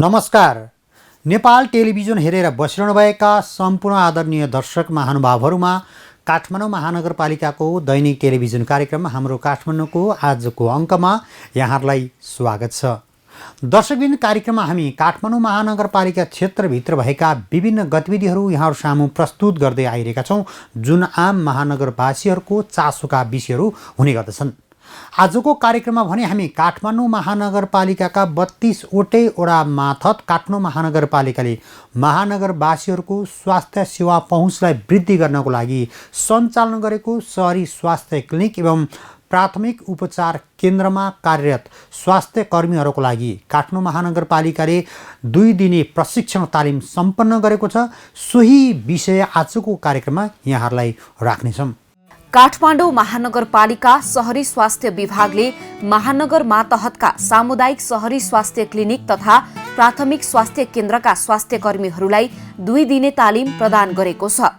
नमस्कार। नेपाल टेलिभिजन हेरेर बसिरहनुभएका सम्पूर्ण आदरणीय दर्शक महानुभावहरूमा काठमाडौँ महानगरपालिकाको दैनिक टेलिभिजन कार्यक्रम हाम्रो काठमाडौँको आजको अङ्कमा यहाँहरूलाई स्वागत छ। दर्शकबिन कार्यक्रममा हामी काठमाडौँ महानगरपालिका क्षेत्रभित्र भएका विभिन्न गतिविधिहरू यहाँहरू सामु प्रस्तुत गर्दै आइरहेका छौँ, जुन आम महानगरवासीहरूको चासोका विषयहरू हुने गर्दछन्। आजको कार्यक्रममा भने हामी काठमाडौँ महानगरपालिकाका 32वटै वडा मार्फत काठमाडौँ महानगरपालिकाले महानगरवासीहरूको स्वास्थ्य सेवा पहुँचलाई वृद्धि गर्नको लागि सञ्चालन गरेको सहरी स्वास्थ्य क्लिनिक एवं प्राथमिक उपचार केन्द्रमा कार्यरत स्वास्थ्य कर्मीहरूको लागि काठमाडौँ महानगरपालिकाले 2 दिने प्रशिक्षण तालिम सम्पन्न गरेको छ। सोही विषय आजको कार्यक्रममा यहाँहरूलाई राख्नेछौँ। काठमाडौँ महानगरपालिका सहरी स्वास्थ्य विभागले महानगर मातहतका सामुदायिक सहरी स्वास्थ्य क्लिनिक तथा प्राथमिक स्वास्थ्य केन्द्रका स्वास्थ्य कर्मीहरूलाई 2 दिने तालिम प्रदान गरेको छ।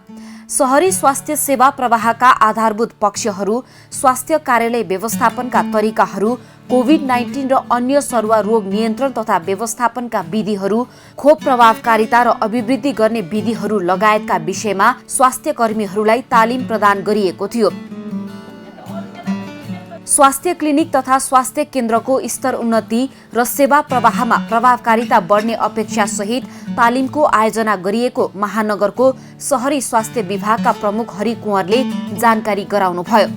सहरी स्वास्थ्य सेवा प्रवाहका आधारभूत पक्षहरू, स्वास्थ्य कार्यालय व्यवस्थापनका तरिकाहरू, कोभिड-19 र अन्य सरुवा रोग नियन्त्रण तथा व्यवस्थापनका विधिहरू, खोप प्रभावकारिता र अभिवृद्धि गर्ने विधिहरू लगायतका विषयमा स्वास्थ्य कर्मीहरूलाई तालिम प्रदान गरिएको थियो। स्वास्थ्य क्लिनिक तथा स्वास्थ्य केन्द्रको स्तर उन्नति र सेवा प्रवाहमा प्रभावकारिता बढ्ने अपेक्षा सहित तालिमको आयोजना गरिएको महानगरको सहरी स्वास्थ्य विभागका प्रमुख हरि कुँवरले जानकारी गराउनुभयो।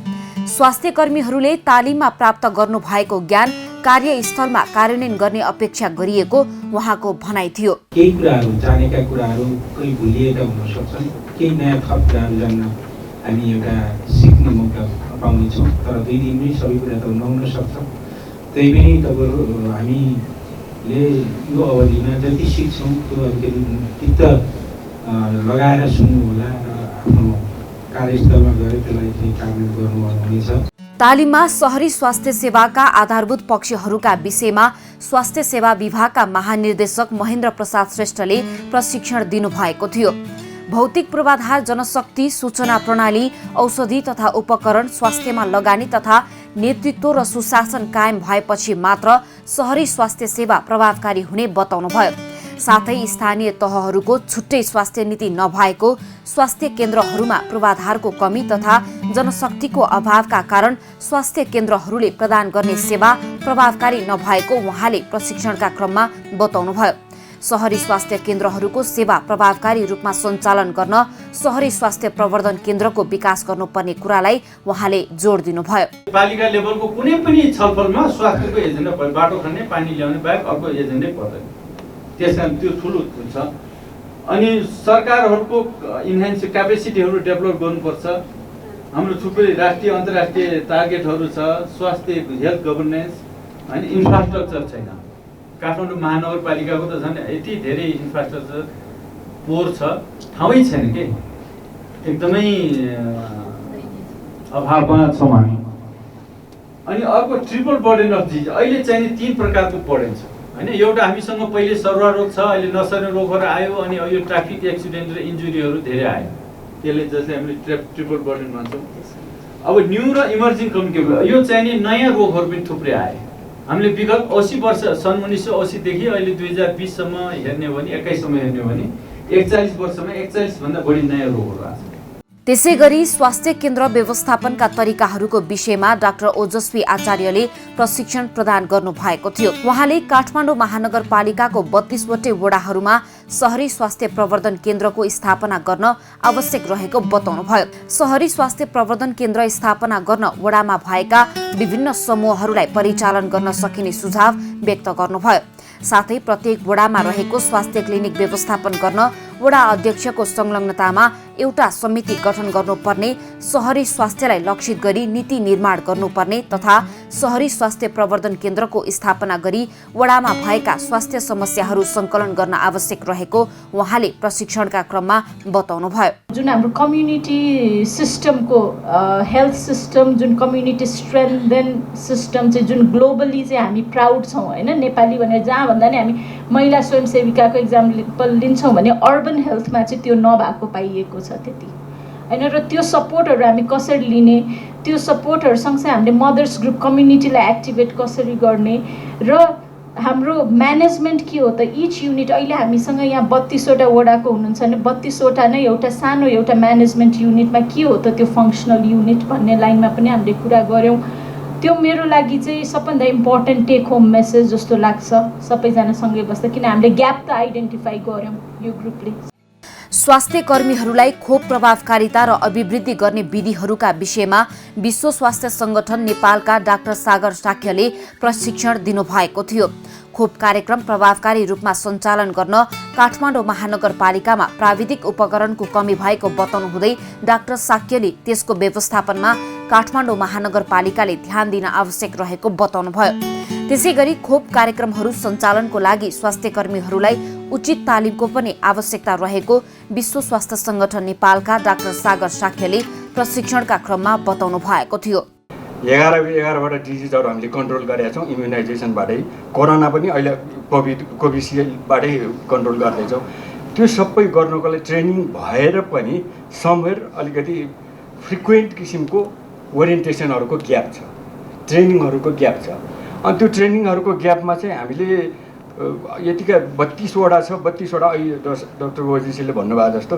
स्वास्थ्य कर्मीहरूले तालिममा प्राप्त गर्नु भएको ज्ञान कार्यस्थलमा कार्यान्वयन गर्ने अपेक्षा गरिएको उहाँको भनाइ थियो। केही कुराहरू जानेका कुराहरू कोही भुलिएका हुन सक्छन्, केही नयाँ थप कुराहरू जान्न हामी एउटा सिक्ने मौका पाउनेछौँ। तर 2 दिनमै सबै कुरा त नहुन सक्छ। त्यही पनि तपाईँहरू हामीले यो अवधिमा जति सिक्छौँ त्यो चित्त लगाएर सुन्नु होला र आफ्नो कार्यस्थलमा गएर त्यसलाई चाहिँ कार्यान्वयन गर्नुहुनेछ। तालिममा सहरी स्वास्थ्य सेवाका आधारभूत पक्षहरूका विषयमा स्वास्थ्य सेवा विभागका महानिर्देशक महेन्द्र प्रसाद श्रेष्ठले प्रशिक्षण दिनुभएको थियो। भौतिक पूर्वाधार, जनशक्ति, सूचना प्रणाली, औषधि तथा उपकरण, स्वास्थ्यमा लगानी तथा नेतृत्व र सुशासन कायम भएपछि मात्र सहरी स्वास्थ्य सेवा प्रभावकारी हुने बताउनुभयो। साथै स्थानीय तहहरूको छुट्टै स्वास्थ्य नीति नभएको, स्वास्थ्य केन्द्रहरूमा पूर्वाधारको कमी तथा जनशक्तिको अभावका कारण स्वास्थ्य केन्द्रहरूले प्रदान गर्ने सेवा प्रभावकारी नभएको उहाँले प्रशिक्षणका क्रममा बताउनुभयो। सहरी स्वास्थ्य केन्द्रहरूको सेवा प्रभावकारी रूपमा सञ्चालन गर्न सहरी स्वास्थ्य प्रवर्धन केन्द्रको विकास गर्नुपर्ने कुरालाई उहाँले जोड दिनुभयो। पालिका लेभलको कुनै पनि छलफलमा स्वास्थ्यको एजेन्डा बाटो खन्ने, पानी ल्याउने बाहेक अर्को एजेन्डै पर्दैन। त्यसकारण त्यो ठुलो हुन्छ। अनि सरकारहरूको इन्हान्स क्यापेसिटीहरू डेभलप गर्नुपर्छ। हाम्रो थुप्रै राष्ट्रिय अन्तर्राष्ट्रिय टार्गेटहरू छ। स्वास्थ्य हेल्थ गभर्नेन्स अनि इन्फ्रास्ट्रक्चर छैन। काठमाडौँ महानगरपालिकाको त झन् यति धेरै इन्फ्रास्ट्रक्चर पोर छ, ठाउँै छैन के, एकदमै अभावमा छौँ हामी। अनि अर्को ट्रिपल बर्डन अफ डिजिज अहिले चाहिँ 3 प्रकारको बर्डन छ हैन। एउटा हामीसँग पहिले सरुवा रोग छ, अहिले नसर्ने रोगहरू आयो, अनि यो ट्राफिक एक्सिडेन्ट र इन्जुरीहरू धेरै आयो। त्यसले जसले हामीले ट्रिपल बर्डन भन्छौँ। अब न्यू र इमर्जिङ कम्युनिकेबल यो चाहिँ नयाँ रोगहरू पनि थुप्रै आए। हामीले विगत 80 वर्ष सन् 1980 देखि अहिले 2020 सम्म हेर्ने हो भने 21 सम्म हेर्ने हो भने 41 वर्षमा 41 भन्दा बढी नयाँ रोगहरू आएको छ। त्यसैगरी स्वास्थ्य केन्द्र व्यवस्थापनका तरिकाहरूको विषयमा डाक्टर ओजस्वी आचार्यले प्रशिक्षण प्रदान गर्नु भएको थियो। उहाँले काठमाडौँ महानगरपालिकाको 32 वटै वडाहरूमा सहरी स्वास्थ्य प्रवर्धन केन्द्रको स्थापना गर्न आवश्यक रहेको बताउनुभयो। सहरी स्वास्थ्य प्रवर्धन केन्द्र स्थापना गर्न वडामा भएका विभिन्न समूहहरूलाई परिचालन गर्न सकिने सुझाव व्यक्त गर्नुभयो। साथै प्रत्येक वडामा रहेको स्वास्थ्य क्लिनिक व्यवस्थापन गर्न वडा अध्यक्षको संलग्नतामा एउटा समिति गठन गर्नुपर्ने, सहरी स्वास्थ्यलाई लक्षित गरी नीति निर्माण गर्नुपर्ने तथा सहरी स्वास्थ्य प्रवर्धन केन्द्रको स्थापना गरी वडामा भएका स्वास्थ्य समस्याहरू संकलन गर्न आवश्यक रहेको उहाँले प्रशिक्षणका क्रममा बताउनुभयो। जुन हाम्रो कम्युनिटी सिस्टमको हेल्थ सिस्टम, जुन कम्युनिटी स्ट्रेन्थन सिस्टम चाहिँ जुन ग्लोबली चाहिँ हामी प्राउड छौँ हैन। नेपाली भनेर जहाँ भन्दा नि हामी महिला स्वयंसेविकाको एक्जाम्पल लिन्छौँ भने अर्बन हेल्थमा चाहिँ त्यो नभएको पाइएको छ त्यति हैन। र त्यो सपोर्टहरू हामी कसरी लिने, त्यो सपोर्टहरू सँगसँगै हामीले मदर्स ग्रुप कम्युनिटीलाई एक्टिभेट कसरी गर्ने र हाम्रो म्यानेजमेन्ट के हो त इच युनिट अहिले हामीसँग यहाँ 32वटा वडाको हुनुहुन्छ भने 32वटा नै एउटा सानो एउटा म्यानेजमेन्ट युनिटमा के हो त त्यो फङ्सनल युनिट भन्ने लाइनमा पनि हामीले कुरा गऱ्यौँ। त्यो मेरो लागि चाहिँ सबभन्दा इम्पोर्टेन्ट टेक होम मेसेज जस्तो लाग्छ सबैजना सँगै बस्दा, किन हामीले ग्याप त आइडेन्टिफाई गऱ्यौँ यो ग्रुपले। स्वास्थ्य कर्मीहरूलाई खोप प्रभावकारिता र अभिवृद्धि गर्ने विधिहरूका विषयमा विश्व स्वास्थ्य संगठन नेपालका डाक्टर सागर साक्यले प्रशिक्षण दिनुभएको थियो। खोप कार्यक्रम प्रभावकारी रूपमा सञ्चालन गर्न काठमाडौँ महानगरपालिकामा प्राविधिक उपकरणको कमी भएको बताउनु हुँदै डाक्टर साक्यले त्यसको व्यवस्थापनमा काठमाडौँ महानगरपालिकाले ध्यान दिन आवश्यक रहेको बताउनुभयो। त्यसैगरी खोप कार्यक्रमहरू सञ्चालनको लागि स्वास्थ्य कर्मीहरूलाई उचित तालिमको पनि आवश्यकता रहेको विश्व स्वास्थ्य संगठन नेपालका डाक्टर सागर साक्यले प्रशिक्षणका क्रममा बताउनु भएको थियो। 11वटा डिजिजहरू हामीले कन्ट्रोल गरेका छौँ इम्युनाइजेसनबाटै। कोरोना पनि अहिले कोभिसिल्डबाटै कन्ट्रोल गर्दैछौँ। त्यो सबै गर्नको लागि ट्रेनिङ भएर पनि समवेयर अलिकति फ्रिक्वेन्ट किसिमको ओरिएन्टेसनहरूको ग्याप छ, ट्रेनिङहरूको ग्याप छ। अनि त्यो ट्रेनिङहरूको ग्यापमा चाहिँ हामीले यतिका 32वटा छ, 32वटा अहिले डाक्टर ओजीसीले भन्नुभएको जस्तो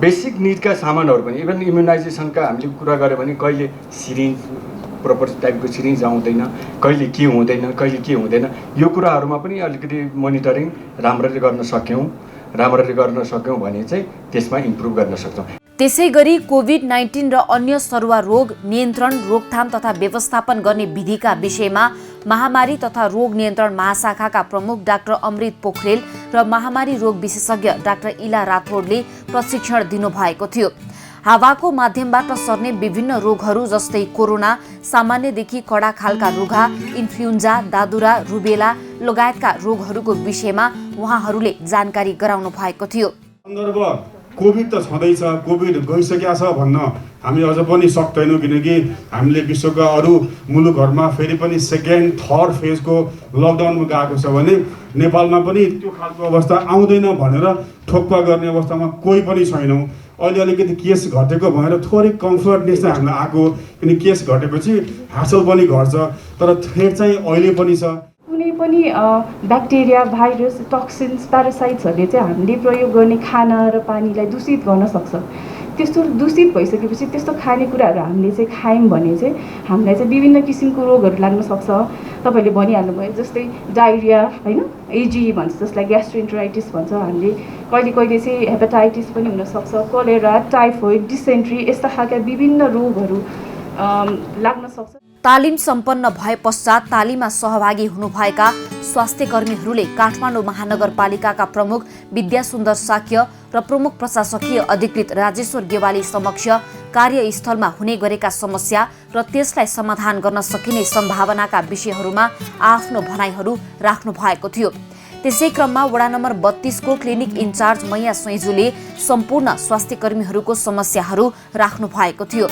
बेसिक निडका सामानहरू पनि इभन इम्युनाइजेसनका हामीले कुरा गऱ्यो भने कहिले सिरिन्ज प्रपर टाइपको सिरिन्ज आउँदैन, कहिले के हुँदैन, कहिले के हुँदैन, यो कुराहरूमा पनि अलिकति मोनिटरिङ राम्ररी गर्न सक्यौँ भने चाहिँ त्यसमा इम्प्रुभ गर्न सक्छौँ। त्यसैगरी कोभिड-19 र अन्य सरुवा रोग नियन्त्रण, रोकथाम तथा व्यवस्थापन गर्ने विधिका विषयमा महामारी तथा रोग नियन्त्रण महाशाखाका प्रमुख डाक्टर अमृत पोखरेल र महामारी रोग विशेषज्ञ डाक्टर इला राठौडले प्रशिक्षण दिनुभएको थियो। हावाको माध्यमबाट सर्ने विभिन्न रोगहरू जस्तै कोरोना, सामान्यदेखि कडा खालका रुघा, इन्फ्लुएन्जा, दादुरा, रुबेला लगायतका रोगहरूको विषयमा उहाँहरूले जानकारी गराउनु भएको थियो। कोभिड त छँदैछ, कोभिड गइसकेको छ भन्न हामी अझ पनि सक्दैनौँ, किनकि हामीले विश्वका अरू मुलुकहरूमा फेरि पनि सेकेन्ड थर्ड फेजको लकडाउनमा गएको छ भने नेपालमा पनि त्यो खालको अवस्था आउँदैन भनेर ठोक्पा गर्ने अवस्थामा कोही पनि छैनौँ। अहिले अलिकति केस घटेको भएर थोरै कम्फर्टनेस चाहिँ हामीलाई आएको, किनकि केस घटेपछि हासल पनि घट्छ, तर थ्रेट चाहिँ अहिले पनि छ। कुनै पनि ब्याक्टेरिया, भाइरस, टक्सिन्स, प्यारासाइट्सहरूले चाहिँ हामीले प्रयोग गर्ने खाना र पानीलाई दूषित गर्न सक्छ। त्यस्तो दूषित भइसकेपछि त्यस्तो खानेकुराहरू हामीले चाहिँ खायौँ भने चाहिँ हामीलाई चाहिँ विभिन्न किसिमको रोगहरू लाग्न सक्छ। तपाईँले भनिहाल्नुभयो जस्तै डायरिया होइन, एजी भन्छ जसलाई ग्यास्ट्रोइन्टेराइटिस भन्छ, हामीले कहिले कहिले चाहिँ हेपाटाइटिस पनि हुनसक्छ, कोलेरा, टाइफोइड, डिसेन्ट्री यस्ता खालका विभिन्न रोगहरू लाग्न सक्छ। तालिम सम्पन्न भए पश्चात तालिममा सहभागी हुनुभएका स्वास्थ्य कर्मीहरूले काठमाडौँ महानगरपालिकाका प्रमुख विद्यासुन्दर साक्य र प्रमुख प्रशासकीय अधिकृत राजेश्वर गेवाली समक्ष कार्यस्थलमा हुने गरेका समस्या र त्यसलाई समाधान गर्न सकिने सम्भावनाका विषयहरूमा आफ्नो भनाइहरू राख्नु भएको थियो। त्यसै क्रममा वडा नम्बर 32 को क्लिनिक इन्चार्ज मैया सैजुले सम्पूर्ण स्वास्थ्य कर्मीहरूको समस्याहरू राख्नु भएको थियो।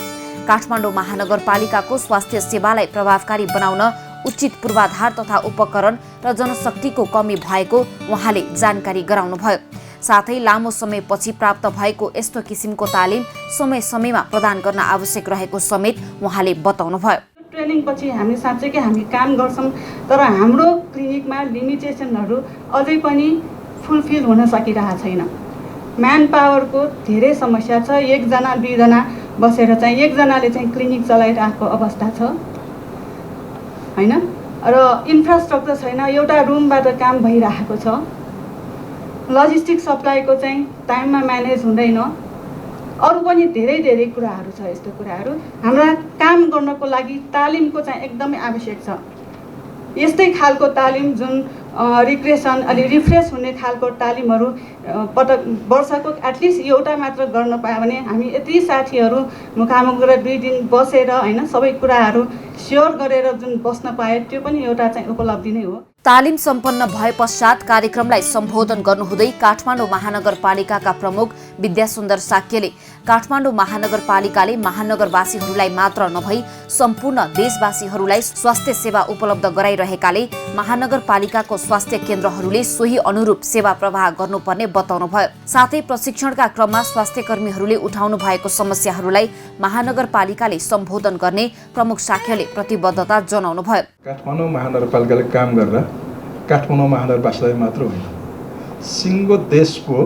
काठमाडौँ महानगरपालिकाको स्वास्थ्य सेवालाई प्रभावकारी बनाउन उचित पूर्वाधार तथा उपकरण र जनशक्तिको कमी भएको उहाँले जानकारी गराउनुभयो। साथै लामो समयपछि प्राप्त भएको यस्तो किसिमको तालिम समय समयमा प्रदान गर्न आवश्यक रहेको समेत उहाँले बताउनुभयो। ट्रेनिङ पछि हामी साँच्चै हामी काम गर्छौँ, तर हाम्रो क्लिनिकमा लिमिटेसनहरू अझै पनि फुलफिल हुन सकिरहेको छैन। म्यान पावरको धेरै समस्या छ। 1 जना 2 जना बसेर चाहिँ एकजनाले चाहिँ क्लिनिक चलाइरहेको अवस्था छ होइन, र इन्फ्रास्ट्रक्चर छैन, एउटा रुमबाट काम भइरहेको छ, लजिस्टिक सप्लाईको चाहिँ टाइममा म्यानेज हुँदैन, अरू पनि धेरै कुराहरू छ। यस्तो कुराहरू हाम्रा काम गर्नको लागि तालिमको चाहिँ एकदमै आवश्यक छ। यस्तै खालको तालिम जुन रिक्रेसन अलि रिफ्रेस हुने खालको तालिमहरू पटक वर्षको एटलिस्ट एउटा मात्र गर्न पायो भने हामी यति साथीहरू मुखामुख गरेर 2 दिन बसेर होइन सबै कुराहरू स्योर गरेर जुन बस्न पाए त्यो पनि एउटा चाहिँ उपलब्धि नै हो। तालिम सम्पन्न भए पश्चात कार्यक्रमलाई सम्बोधन गर्नुहुँदै काठमाडौँ महानगरपालिकाका प्रमुख विद्यासुन्दर साक्यले काठमाडौँ महानगरपालिकाले महानगरवासीहरूलाई मात्र नभई सम्पूर्ण देशवासीहरूलाई स्वास्थ्य सेवा उपलब्ध गराइरहेकाले महानगरपालिकाको स्वास्थ्य केन्द्रहरूले सोही अनुरूप सेवा प्रवाह गर्नुपर्ने बताउनुभयो। साथै प्रशिक्षणका क्रममा स्वास्थ्य कर्मीहरूले उठाउनु भएको समस्याहरूलाई महानगरपालिकाले सम्बोधन गर्ने प्रमुख साक्यले प्रतिबद्धता जनाउनुभयो। काठमाडौँ महानगरपालिकाले काम गरेर काठमाडौँ महानगरवासीलाई मात्र होइन, सिङ्गो देशको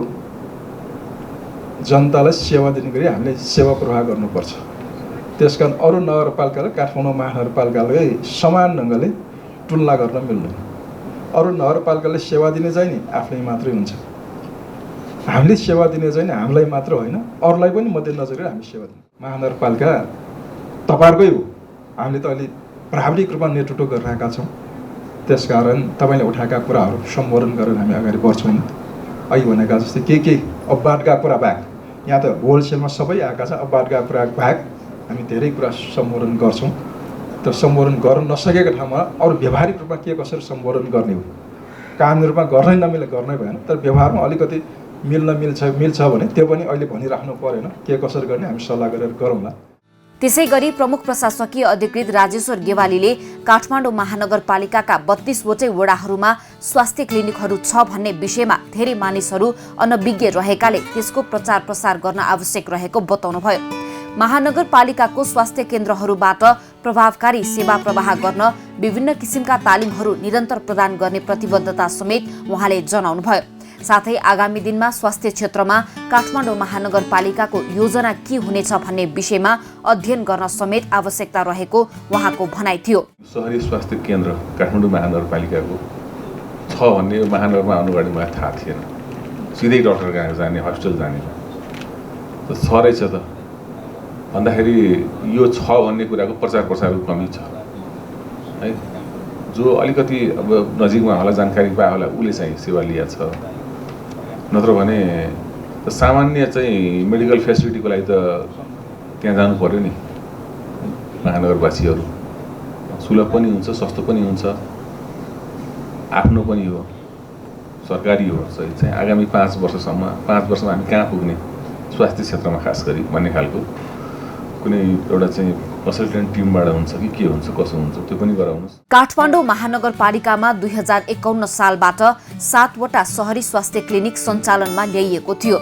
जनतालाई सेवा दिने गरी हामीले सेवा प्रवाह गर्नुपर्छ। त्यसकारण अरू नगरपालिकाले काठमाडौँ महानगरपालिकालाई समान ढङ्गले तुलना गर्न मिल्दैन। अरू नगरपालिकाले सेवा दिने चाहिँ नि आफ्नै मात्रै हुन्छ, हामीले सेवा दिने चाहिँ नि हामीलाई मात्र होइन, अरूलाई पनि मध्यनजर गरेर हामी सेवा दिने। महानगरपालिका तपाईँहरूकै हो, हामीले त अहिले प्राविधिक रूपमा नेतृत्व गरिरहेका छौँ। त्यसकारण तपाईँले उठाएका कुराहरू सम्बोधन गरेर हामी अगाडि बढ्छौँ। अहिले भनेका जस्तै के अपवादका कुरा बाहेक, यहाँ त होलसेलमा सबै आएका छ, अपवादका कुरा बाहेक हामी धेरै कुरा सम्बोधन गर्छौँ। त्यो सम्बोधन गर्न नसकेको ठाउँमा अरू व्यावहारिक रूपमा के कसरी सम्बोधन गर्ने हो, कानुनी रूपमा गर्नै नमिले गर्नै भएन, तर व्यवहारमा अलिकति मिल्छ भने त्यो पनि अहिले भनिराख्नु परेन, के कसरी गर्ने हामी सल्लाह गरेर गरौँला। त्यसै गरी प्रमुख प्रशासकीय अधिकृत राजेश्वर गेवालीले काठमाडौँ महानगरपालिकाका 32 वटै वडाहरूमा स्वास्थ्य क्लिनिकहरू छ भन्ने विषयमा धेरै मानिसहरू अनभिज्ञ रहेकाले त्यसको प्रचार प्रसार गर्न आवश्यक रहेको बताउनुभयो। महानगरपालिकाको स्वास्थ्य केन्द्रहरूबाट प्रभावकारी सेवा प्रवाह गर्न विभिन्न किसिमका तालिमहरू निरन्तर प्रदान गर्ने प्रतिबद्धता समेत उहाँले जनाउनुभयो। साथै आगामी दिनमा स्वास्थ्य क्षेत्रमा काठमाडौँ महानगरपालिकाको योजना के हुनेछ भन्ने विषयमा अध्ययन गर्न समेत आवश्यकता रहेको उहाँको भनाइ थियो। सहरी स्वास्थ्य केन्द्र काठमाडौँ महानगरपालिकाको छ भन्ने महानगरमा आउनु अगाडि मलाई थाहा थिएन। सिधै डाक्टर कहाँ जाने, हस्पिटल जाने छ रहेछ त भन्दाखेरि यो छ भन्ने कुराको प्रचार प्रसारको कमी छ है। जो अलिकति अब नजिकमा होला जानकारी पाए होला उसले चाहिँ सेवा लिया छ, नत्र भने सामान्य चाहिँ मेडिकल फेसिलिटीको लागि त त्यहाँ जानु पर्यो नि। महानगरवासीहरू सुलभ पनि हुन्छ, सस्तो पनि हुन्छ, आफ्नो पनि हो, सरकारी हो। चाहिँ आगामी 5 वर्षमा हामी कहाँ पुग्ने स्वास्थ्य क्षेत्रमा खास गरी भन्ने खालको कुनै एउटा चाहिँ कन्सल्टेन्ट टिमबाट हुन्छ कि के हुन्छ, कसो हुन्छ, त्यो पनि गराउनुहोस्। काठमाडौँ महानगरपालिकामा 2051 सालबाट 7 वटा सहरी स्वास्थ्य क्लिनिक सञ्चालनमा ल्याइएको थियो।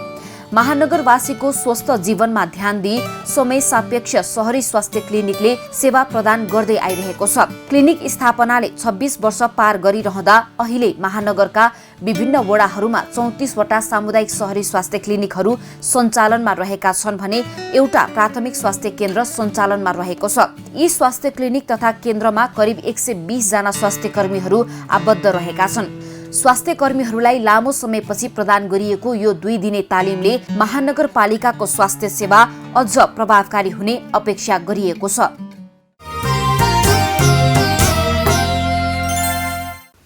महानगरवासीको स्वस्थ जीवनमा ध्यान दिई समय सापेक्ष सहरी स्वास्थ्य क्लिनिकले सेवा प्रदान गर्दै आइरहेको छ। क्लिनिक स्थापनाले 26 वर्ष पार गरिरहँदा अहिले महानगरका विभिन्न वडाहरूमा 34 वटा सामुदायिक सहरी स्वास्थ्य क्लिनिकहरू सञ्चालनमा रहेका छन् भने एउटा प्राथमिक स्वास्थ्य केन्द्र सञ्चालनमा रहेको छ। यी स्वास्थ्य क्लिनिक तथा केन्द्रमा करिब 120 जना स्वास्थ्य कर्मीहरू आबद्ध रहेका छन्। स्वास्थ्य कर्मीहरूलाई लामो समयपछि प्रदान गरिएको यो 2 दिने तालिमले महानगरपालिकाको स्वास्थ्य सेवा अझ प्रभावकारी हुने अपेक्षा गरिएको छ।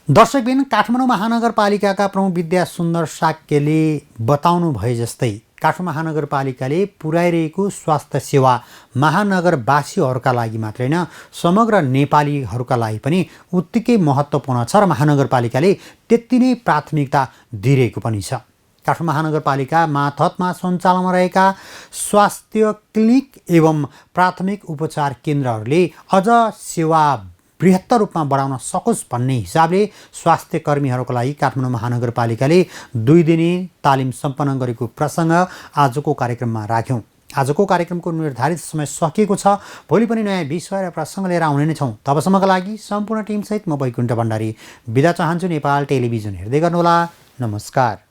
दर्शकबिन, काठमाडौँ महानगरपालिकाका प्रमुख विद्या सुन्दर साक्यले बताउनु भए जस्तै काठमाडौँ महानगरपालिकाले पुर्याइरहेको स्वास्थ्य सेवा महानगरवासीहरूका लागि मात्रै होइन, समग्र नेपालीहरूका लागि पनि उत्तिकै महत्त्वपूर्ण छ र महानगरपालिकाले त्यति नै प्राथमिकता दिइरहेको पनि छ। काठमाडौँ महानगरपालिका मातहतमा सञ्चालनमा रहेका स्वास्थ्य क्लिनिक एवं प्राथमिक उपचार केन्द्रहरूले अझ सेवा बृहत्तर रूपमा बढाउन सकोस् भन्ने हिसाबले स्वास्थ्य कर्मीहरूको लागि काठमाडौँ महानगरपालिकाले 2 दिने तालिम सम्पन्न गरेको प्रसङ्ग आजको कार्यक्रममा राख्यौँ। आजको कार्यक्रमको निर्धारित समय सकिएको छ। भोलि पनि नयाँ विषय र प्रसङ्ग लिएर आउने नै छौँ। तबसम्मका लागि सम्पूर्ण टिमसहित म वैकुण्ठ भण्डारी बिदा चाहन्छु। नेपाल टेलिभिजन हेर्दै गर्नुहोला। नमस्कार।